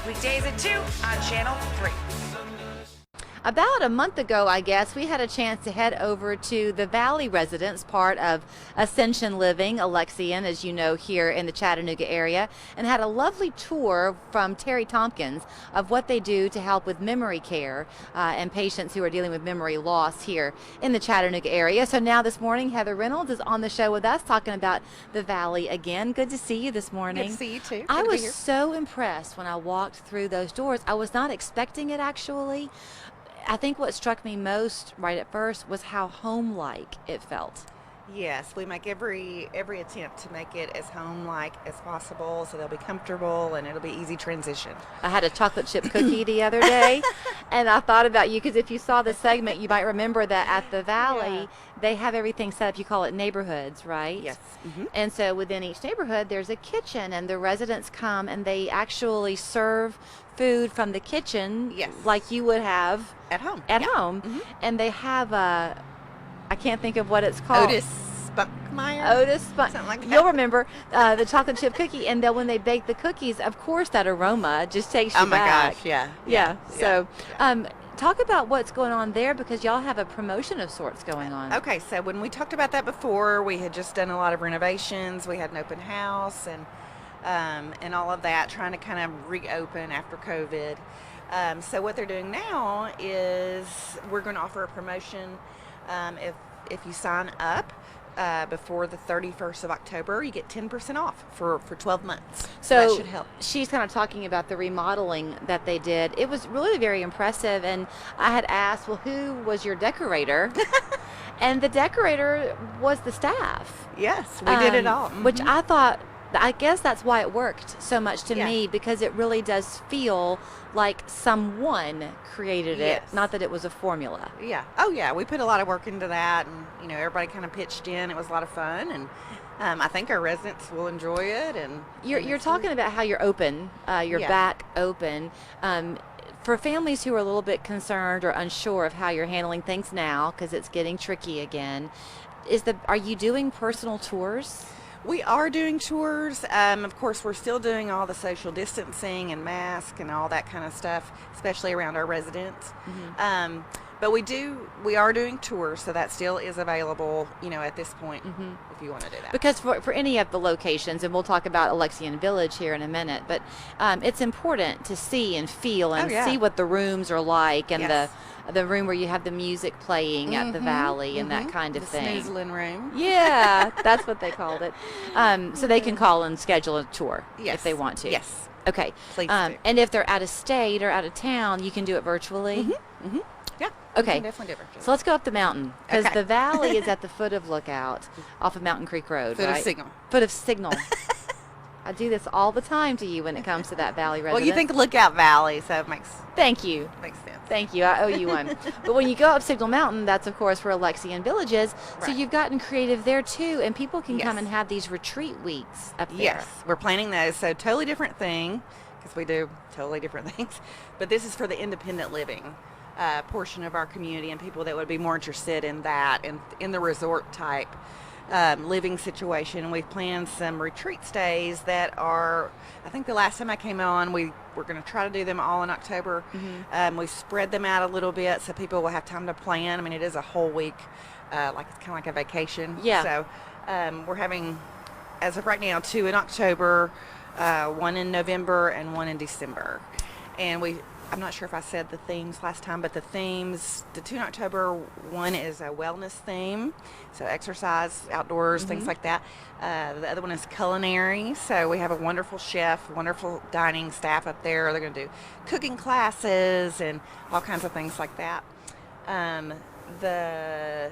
Weekdays at 2 on Channel 3. About a month ago, I guess, we had a chance to head over to the Valley residence, part of Ascension Living, Alexian, as you know, here in the Chattanooga area, and had a lovely tour from Terry Tompkins of what they do to help with memory care and patients who are dealing with memory loss here in the Chattanooga area. So now this morning, Heather Reynolds is on the show with us talking about the Valley again. Good to see you this morning. Good to see you too. I was so impressed when I walked through those doors. I was not expecting it, actually. I think what struck me most right at first was how home-like it felt. Yes, we make every attempt to make it as home-like as possible, so they'll be comfortable and it'll be easy transition. I had a chocolate chip cookie the other day, and I thought about you because if you saw the segment, you might remember that at the Valley, they have everything set up. You call it neighborhoods, right? Yes. Mm-hmm. And so within each neighborhood, there's a kitchen, and the residents come and they actually serve food from the kitchen, yes, like you would have at home. Mm-hmm. And they have a, I can't think of what it's called. Otis Spunkmeyer? Something like that. You'll remember the chocolate chip cookie, and then when they bake the cookies, of course, that aroma just takes you back. Oh my gosh, yeah. So, talk about what's going on there, because y'all have a promotion of sorts going on. Okay, so when we talked about that before, we had just done a lot of renovations. We had an open house and all of that, trying to kind of reopen after COVID. So what they're doing now is we're going to offer a promotion. If you sign up before the 31st of October, you get 10% off for 12 months. So that should help. She's kind of talking about the remodeling that they did. It was really very impressive, and I had asked, well, who was your decorator? And the decorator was the staff. Yes, we did it all. Mm-hmm. Which I guess that's why it worked so much to me, because it really does feel like someone created it, not that it was a formula. Yeah. Oh, yeah. We put a lot of work into that, and everybody kind of pitched in. It was a lot of fun, and I think our residents will enjoy it. And you're talking about how you're open, you're back open. For families who are a little bit concerned or unsure of how you're handling things now, because it's getting tricky again, are you doing personal tours? We are doing tours. Of course, we're still doing all the social distancing and mask and all that kind of stuff, especially around our residents. Mm-hmm. But we are doing tours, so that still is available, at this point, if you want to do that. Because for any of the locations, and we'll talk about Alexian Village here in a minute, but it's important to see and feel and see what the rooms are like, and the room where you have the music playing at the Valley and that kind of thing. The snoozling room. Yeah, that's what they called it. So they can call and schedule a tour if they want to. Yes. Okay. Please do. And if they're out of state or out of town, you can do it virtually? Mm-hmm. Mm-hmm. Yeah. Okay. You can definitely do it virtually. So let's go up the mountain, because the Valley is at the foot of Lookout off of Mountain Creek Road, Foot of Signal. Foot of Signal. I do this all the time to you when it comes to that Valley residence. Well, you think Lookout Valley, so it makes Thank you. Makes sense. Thank you. I owe you one. But when you go up Signal Mountain, that's, of course, where Alexian Village is. Right. So you've gotten creative there, too, and people can come and have these retreat weeks up there. Yes, we're planning those. So totally different thing, because we do totally different things. But this is for the independent living portion of our community, and people that would be more interested in that and in the resort type living situation. And we've planned some retreat stays that are, I think the last time I came on, we're going to try to do them all in October. Mm-hmm. We've spread them out a little bit so people will have time to plan. I mean, it is a whole week, it's kind of like a vacation. Yeah. So we're having, as of right now, 2 in October, 1 in November, and 1 in December. And I'm not sure if I said the themes last time, but the 2 in October, one is a wellness theme, so exercise, outdoors, things like that. The other one is culinary, so we have a wonderful chef, wonderful dining staff up there. They're going to do cooking classes and all kinds of things like that. The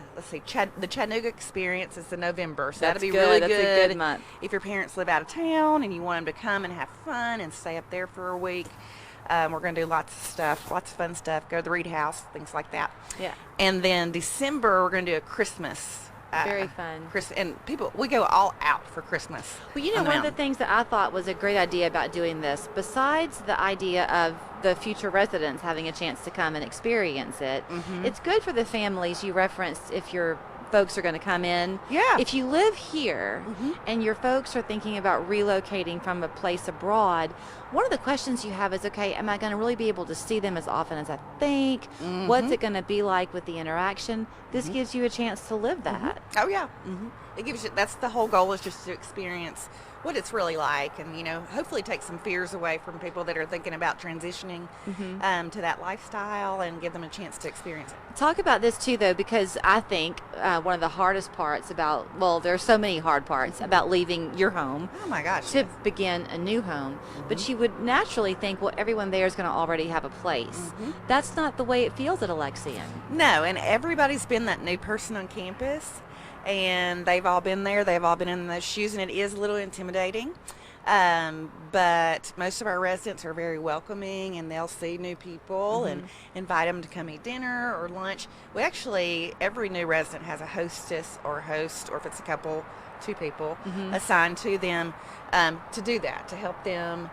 Chattanooga experience is in November, so that'll be really good. That's a good month. If your parents live out of town and you want them to come and have fun and stay up there for a week. We're going to do lots of stuff, lots of fun stuff, go to the Reed House, things like that. Yeah. And then December, we're going to do a Christmas. Very fun. And we go all out for Christmas. Well, one of the things that I thought was a great idea about doing this, besides the idea of the future residents having a chance to come and experience it, it's good for the families you referenced if you're folks are going to come in. Yeah. If you live here and your folks are thinking about relocating from a place abroad, one of the questions you have is, okay, am I going to really be able to see them as often as I think? What's it going to be like with the interaction? This gives you a chance to live that. Oh yeah. It gives you, that's the whole goal, is just to experience what it's really like, and hopefully take some fears away from people that are thinking about transitioning to that lifestyle, and give them a chance to experience it. Talk about this too, though, because I think one of the hardest parts about, well, there are so many hard parts about leaving your home Oh my gosh. to begin a new home. But you would naturally think, well, everyone there is going to already have a place. That's not the way it feels at Alexian. No, and everybody's been that new person on campus, and they've all been there. They've all been in those shoes, and it is a little intimidating. But most of our residents are very welcoming, and they'll see new people and invite them to come eat dinner or lunch. We actually, every new resident has a hostess or host, or if it's a couple, 2 people, assigned to them to do that, to help them.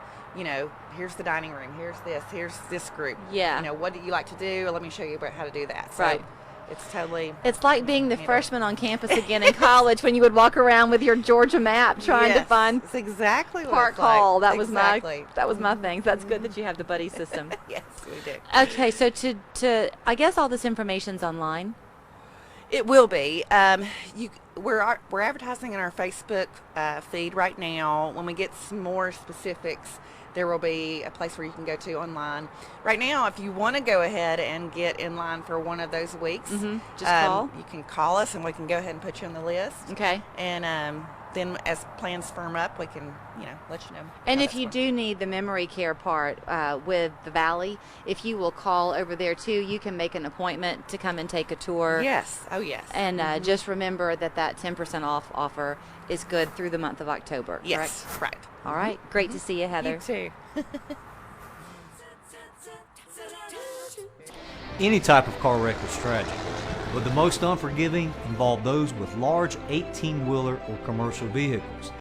Here's the dining room, here's this group. Yeah. What do you like to do? Let me show you about how to do that. So Right. it's totally. It's like being the freshman on campus again in college, when you would walk around with your Georgia map trying to Yes, find it's exactly what Park it's like. Hall. That was Exactly. my thing. That's good that you have the buddy system. Yes, we do. Okay, so to I guess all this information's online. It will be. We're advertising in our Facebook feed right now. When we get some more specifics, there will be a place where you can go to online. Right now, if you want to go ahead and get in line for one of those weeks, Just call. You can call us, and we can go ahead and put you on the list. Okay. And then as plans firm up, we can let you know. And how if that's you going. do need the memory care part with the Valley, if you will call over there too, you can make an appointment to come and take a tour. Yes. Oh yes. And just remember that 10% off offer is good through the month of October. yes. Correct? Right. All right. Great to see you, Heather. You too. Any type of car wreck is tragic, but the most unforgiving involve those with large 18-wheeler or commercial vehicles.